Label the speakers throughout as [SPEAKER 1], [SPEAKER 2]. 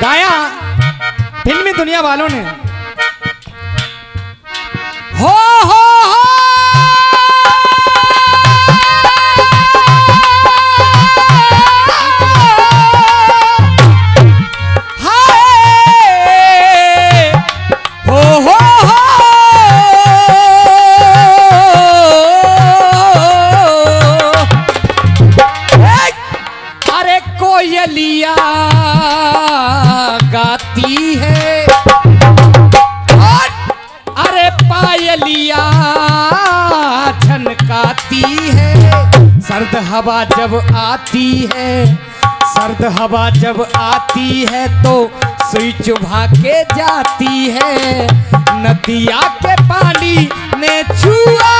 [SPEAKER 1] गाया फिल्मी दुनिया वालों ने। हो
[SPEAKER 2] कोयलिया गाती है और अरे पायलिया झनकाती है। सर्द हवा जब आती है, सर्द हवा जब आती है तो सुई चुभा के जाती है। नदिया के पानी ने छुआ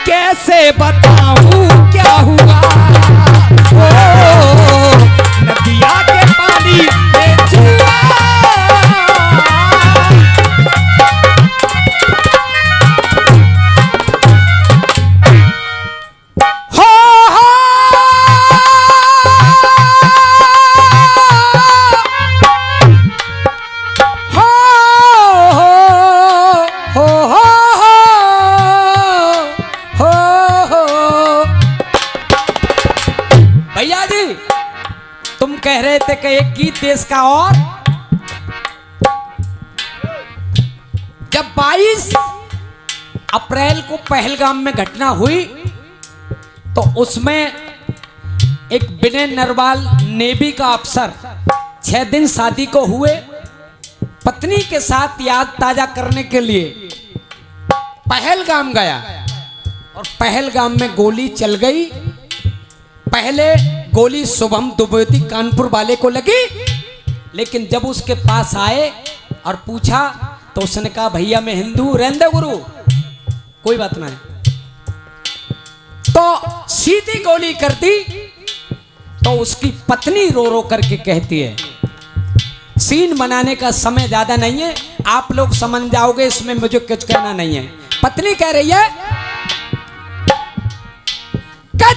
[SPEAKER 2] कैसे बताऊं क्या हुआ। ओ नदिया के पानी में छुआ। भैया जी तुम कह रहे थे कि एक गीत देश का और जब 22 अप्रैल को पहलगाम में घटना हुई तो उसमें एक विनय नरवाल नेवी का अफसर 6 दिन शादी को हुए पत्नी के साथ याद ताजा करने के लिए पहलगाम गया और पहलगाम में गोली चल गई। पहले गोली शुभम द्विवेदी कानपुर वाले को लगी, लेकिन जब उसके पास आए और पूछा तो उसने कहा भैया मैं हिंदू, रहने दो गुरु कोई बात नहीं। तो सीधी गोली कर दी तो उसकी पत्नी रो रो करके कहती है, सीन बनाने का समय ज्यादा नहीं है, आप लोग समझ जाओगे, इसमें मुझे कुछ कहना नहीं है। पत्नी कह रही है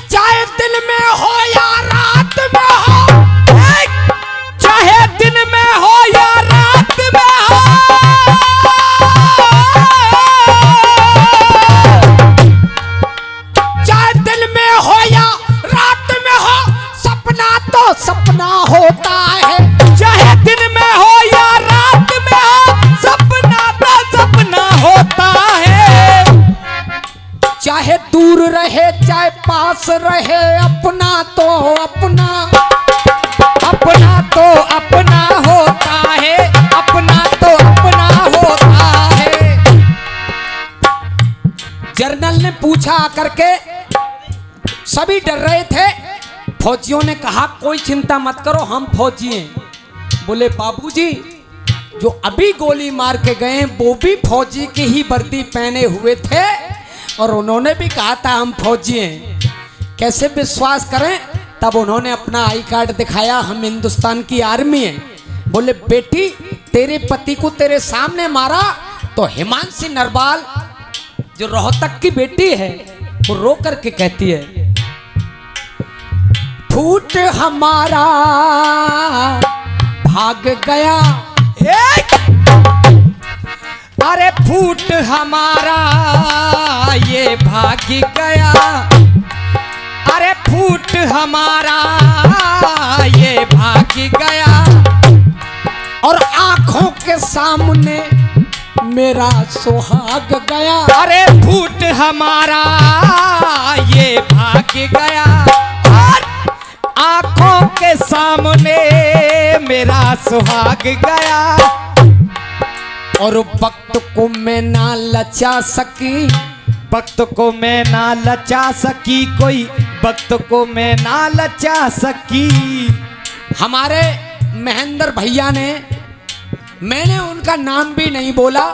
[SPEAKER 2] चाहे दिन में हो या रात में हो, चाहे दिन में हो या रात में हो, चाहे दिन में हो या रात में हो, सपना तो सपना होता है। चाहे दिन में हो या रात में हो, सपना तो सपना होता है। चाहे दूर रहे चाहे पास रहे, अपना तो अपना, अपना तो अपना होता है, अपना तो अपना होता है। जर्नल ने पूछा आकर के, सभी डर रहे थे। फौजियों ने कहा कोई चिंता मत करो हम फौजी हैं। बोले बाबूजी जो अभी गोली मार के गए वो भी फौजी की ही वर्दी पहने हुए थे और उन्होंने भी कहा था हम फौजी हैं, कैसे विश्वास करें। तब उन्होंने अपना आई कार्ड दिखाया, हम हिंदुस्तान की आर्मी हैं। बोले बेटी तेरे पति को तेरे सामने मारा तो हिमांशी नरवाल जो रोहतक की बेटी है वो रो करके कहती है, फूट हमारा भाग गया, अरे फूट हमारा ये भाग गया, अरे फूट हमारा ये भाग गया और आंखों के सामने मेरा सुहाग गया। अरे फूट हमारा ये भाग गया और आंखों के सामने मेरा सुहाग गया। और वक्त को मैं ना लचा सकी, वक्त को मैं ना लचा सकी, कोई वक्त को मैं ना लचा सकी। हमारे महेंद्र भैया ने, मैंने उनका नाम भी नहीं बोला,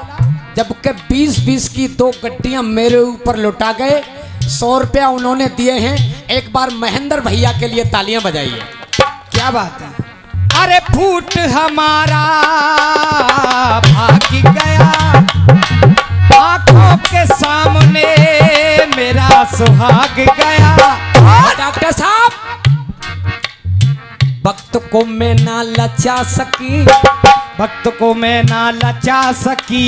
[SPEAKER 2] जबकि 20-20 की 2 गड्डियां मेरे ऊपर लुटा गए। 100 रुपया उन्होंने दिए हैं। एक बार महेंद्र भैया के लिए तालियां बजाइए, क्या बात है। अरे फूट हमारा भाग गया, आंखों के सामने मेरा सुहाग गया। डॉक्टर साहब वक्त को मैं ना लचा सकी,
[SPEAKER 1] वक्त को मैं ना लचा सकी,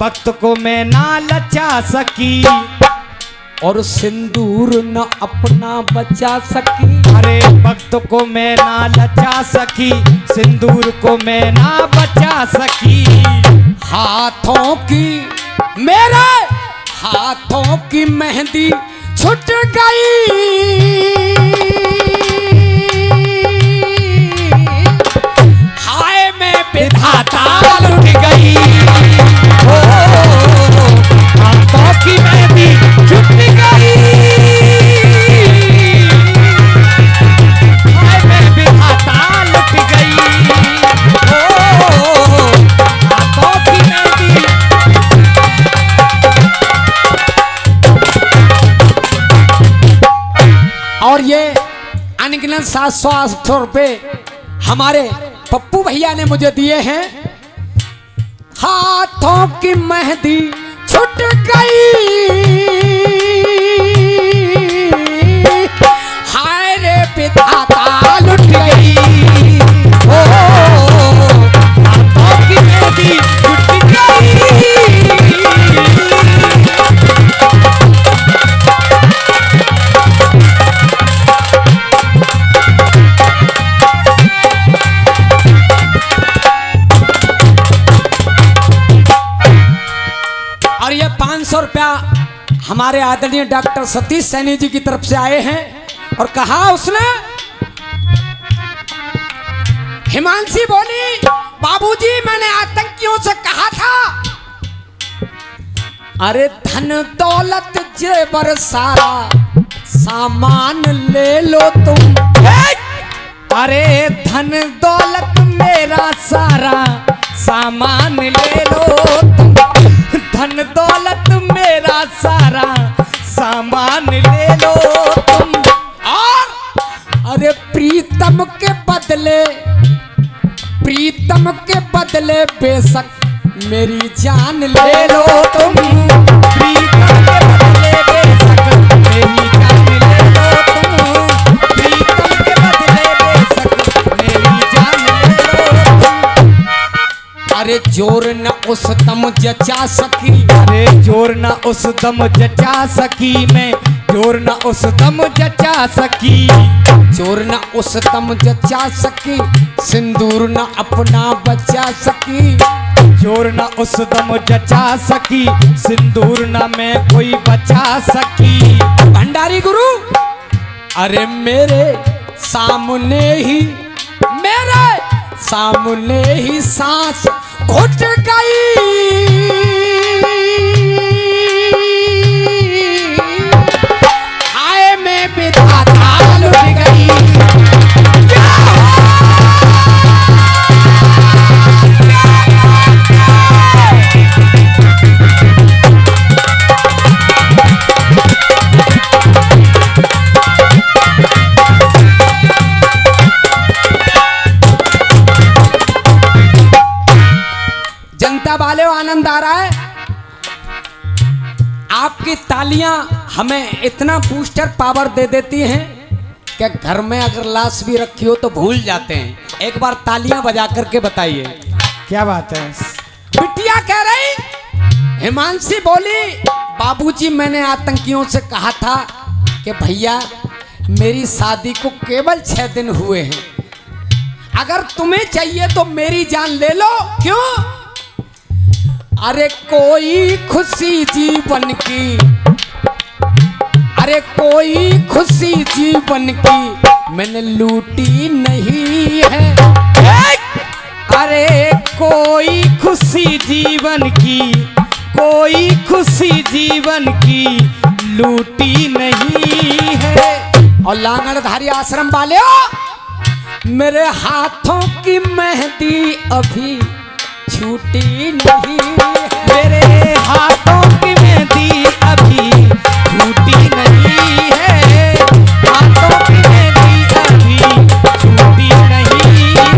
[SPEAKER 1] वक्त को मैं ना लचा सकी,
[SPEAKER 2] और सिंदूर न अपना बचा सकी।
[SPEAKER 1] अरे वक्त को मैं ना लचा सकी, सिंदूर को मैं ना बचा सकी।
[SPEAKER 2] हाथों की, मेरे हाथों की मेहंदी छूट गई, हाय मैं विधाता लुट गई। ओ हाथों की मेहंदी छूट गई, हाय मैं विधाता लुट गई। ओ हाथों की मेहंदी। और ये अनगिनत 700-800 रुपए हमारे पप्पू भैया ने मुझे दिए हैं। हाथों की मेहंदी छूट गई, हाय रे विधाता लुट गई। ओ हाथों की मेहंदी छूट गई। और ये 500 रुपया हमारे आदरणीय डॉक्टर सतीश सैनी जी की तरफ से आए हैं। और कहा उसने, हिमांशी बोली, बाबूजी मैंने आतंकियों से कहा था, अरे धन दौलत जेवर सारा सामान ले लो तुम।
[SPEAKER 1] अरे धन दौलत मेरा सारा सामान ले लो तुम, धन दौलत मेरा सारा सामान ले लो तुम।
[SPEAKER 2] और अरे प्रीतम के बदले, प्रीतम के बदले बेशक मेरी जान ले लो तुम।
[SPEAKER 1] प्रीतम के बदले बेशक मेरी जान ले लो तुम, प्रीतम के बदले बेशक मेरी जान ले लो तुम।
[SPEAKER 2] अरे जोर न उस दम जचा सकी,
[SPEAKER 1] अरे जोर न उस दम जचा सकी मैं, जोर न उस दम जचा सकी,
[SPEAKER 2] जोर न उस दम जचा सकी, सिंदूर न अपना बचा सकी।
[SPEAKER 1] जोर न उस दम जचा सकी, सिंदूर न मैं कोई बचा सकी।
[SPEAKER 2] भंडारी गुरु, अरे मेरे सामने ही, मेरे सामने ही सांस घुट गई, हाय मैं विधाता लुट गई। जनता वाले आनंद आ रहा है, आपकी तालियां हमें इतना बूस्टर पावर दे देती हैं कि घर में अगर लाश भी रखी हो तो भूल जाते हैं। एक बार तालियां बजा करके बताइए।
[SPEAKER 1] क्या बात है?
[SPEAKER 2] बिटिया कह रही, हिमांशी बोली, बाबूजी मैंने आतंकियों से कहा था कि भैया मेरी शादी को केवल 6 दिन हुए हैं, अगर तुम्हें चाहिए तो मेरी जान ले लो। क्यों? अरे कोई खुशी जीवन की, अरे कोई खुशी जीवन की मैंने लूटी नहीं है।
[SPEAKER 1] अरे कोई खुशी जीवन की, कोई खुशी जीवन की लूटी नहीं है।
[SPEAKER 2] और लांगड़धारी आश्रम वाले हो, मेरे हाथों की मेहंदी अभी छूटी नहीं है,
[SPEAKER 1] मेरे हाथों की मेहंदी अभी छूटी नहीं है, हाथों की मेहंदी अभी छूटी नहीं है।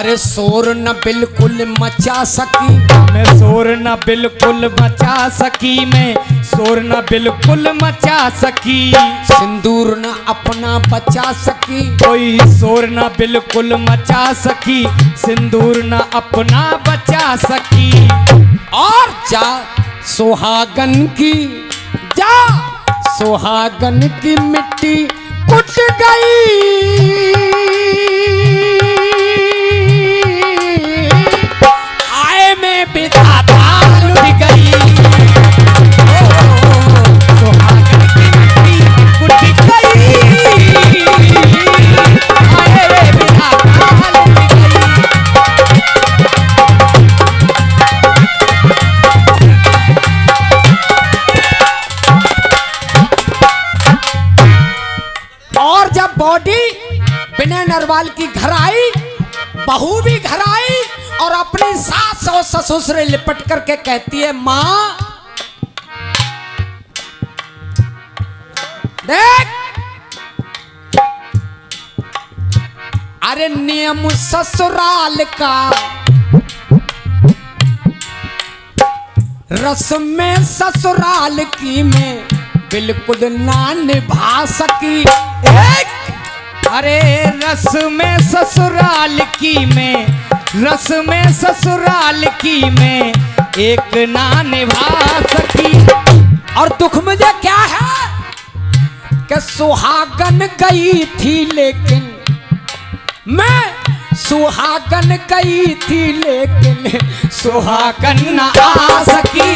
[SPEAKER 2] अरे शोर न बिल्कुल मचा सकी,
[SPEAKER 1] मैं शोर न बिल्कुल मचा सकी, मैं शोर न बिल्कुल मचा सकी,
[SPEAKER 2] सिंदूर न अपना बचा सकी,
[SPEAKER 1] कोई शोर न बिल्कुल मचा सकी, सिंदूर न अपना बचा सकी।
[SPEAKER 2] और जा सुहागन की, जा सुहागन की मिट्टी कुट गई, आए में विधाता लुट गई।
[SPEAKER 1] सुहागन की मिट्टी कुट गई, आए रे विधाता लुट गई।
[SPEAKER 2] और जब बॉडी विनय नरवाल की घर आई, बहू भी घर आई और अपनी सास और ससुर से लिपट करके कहती है, माँ देख, अरे नियम ससुराल का रस्म ससुराल की मैं बिल्कुल ना निभा सकी।
[SPEAKER 1] अरे रस में ससुराल की मैं, रस में ससुराल की मैं एक ना निभा सकी।
[SPEAKER 2] और दुख मुझे क्या है कि सुहागन गई थी लेकिन मैं, सुहागन गई थी लेकिन
[SPEAKER 1] सुहागन न आ सकी,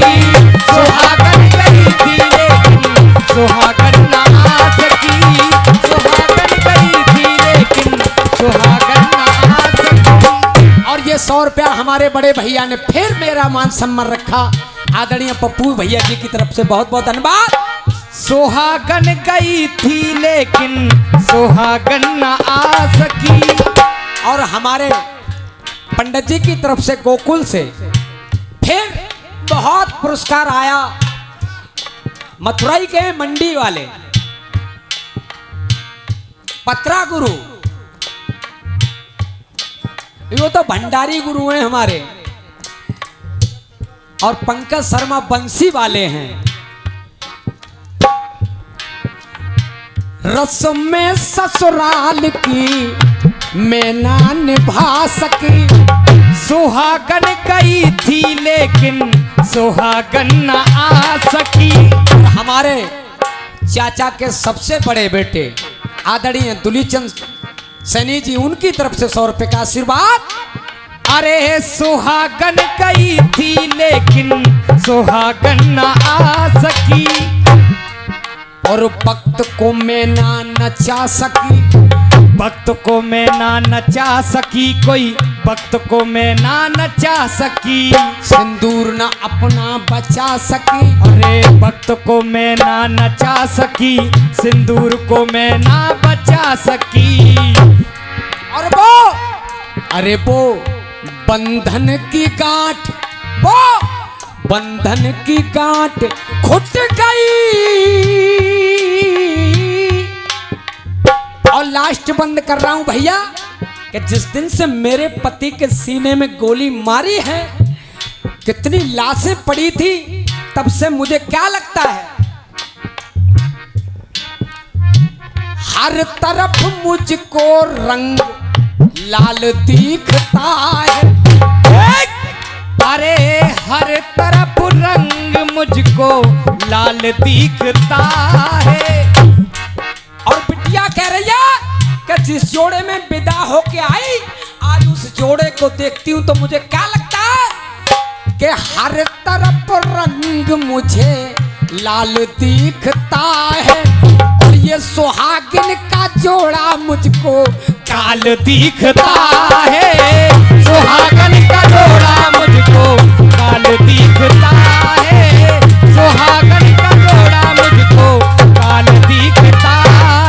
[SPEAKER 1] सुहागन गई थी लेकिन सुहागन न आ सकी, सुहागन गई थी लेकिन सुहागन न आ सकी।
[SPEAKER 2] और ये 100 रुपया हमारे बड़े भैया ने फिर मेरा मान सम्मान रखा। आदरणीय पप्पू भैया जी की तरफ से बहुत बहुत धन्यवाद।
[SPEAKER 1] सुहागन गई थी लेकिन सुहागन न आ सकी।
[SPEAKER 2] और हमारे पंडित जी की तरफ से गोकुल से फिर बहुत पुरस्कार आया। मथुराई के मंडी वाले पत्रा गुरु, वो तो भंडारी गुरु हैं हमारे, और पंकज शर्मा बंसी वाले हैं। रस्म में ससुराल की मैं ना निभा सकी,
[SPEAKER 1] सुहागन गई थी लेकिन सुहागन न आ सकी।
[SPEAKER 2] हमारे चाचा के सबसे बड़े बेटे आदरणीय दुलीचंद सैनी जी, उनकी तरफ से 100 रुपए का आशीर्वाद।
[SPEAKER 1] अरे सुहागन गई थी लेकिन सुहागन न आ सकी,
[SPEAKER 2] और वक्त को मैं ना नचा सकी,
[SPEAKER 1] वक्त को मैं ना नचा सकी, कोई वक्त को मैं ना नचा सकी,
[SPEAKER 2] सिंदूर ना अपना बचा सकी,
[SPEAKER 1] अरे वक्त को मैं ना नचा सकी, सिंदूर को मैं ना बचा सकी।
[SPEAKER 2] और वो, अरे वो बंधन की गांठ, वो बंधन की गांठ खुट गई। और लास्ट बंद कर रहा हूं भैया कि जिस दिन से मेरे पति के सीने में गोली मारी है, कितनी लाशें पड़ी थी, तब से मुझे क्या लगता है, हर तरफ मुझको रंग लाल दिखता है।
[SPEAKER 1] अरे हर तरफ रंग मुझको लाल दिखता है।
[SPEAKER 2] और बिटिया कह रही है कि जिस जोड़े में विदा होके आई, आज उस जोड़े को देखती हूं तो मुझे क्या लगता है कि हर तरफ रंग मुझे लाल दिखता है। और ये सुहागिन का जोड़ा मुझको
[SPEAKER 1] काल दिखता है, सुहागन का जोड़ा मुझको काल दिखता है, सुहागन का जोड़ा मुझको काल दिखता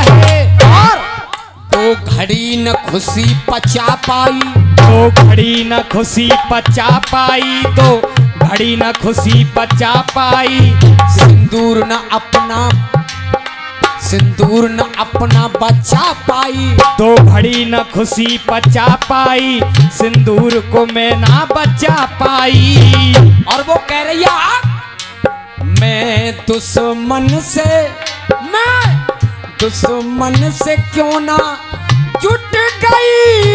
[SPEAKER 1] है।
[SPEAKER 2] और दो घड़ी न खुशी पचा पाई,
[SPEAKER 1] दो घड़ी न खुशी पचा पाई, दो घड़ी न खुशी पचा पाई,
[SPEAKER 2] सिंदूर न अपना, सिंदूर न अपना बचा पाई।
[SPEAKER 1] दो घड़ी न खुशी पचा पाई, सिंदूर को मैं ना बचा पाई।
[SPEAKER 2] और वो कह रही है मैं दुश्मन से क्यों ना जुट गई,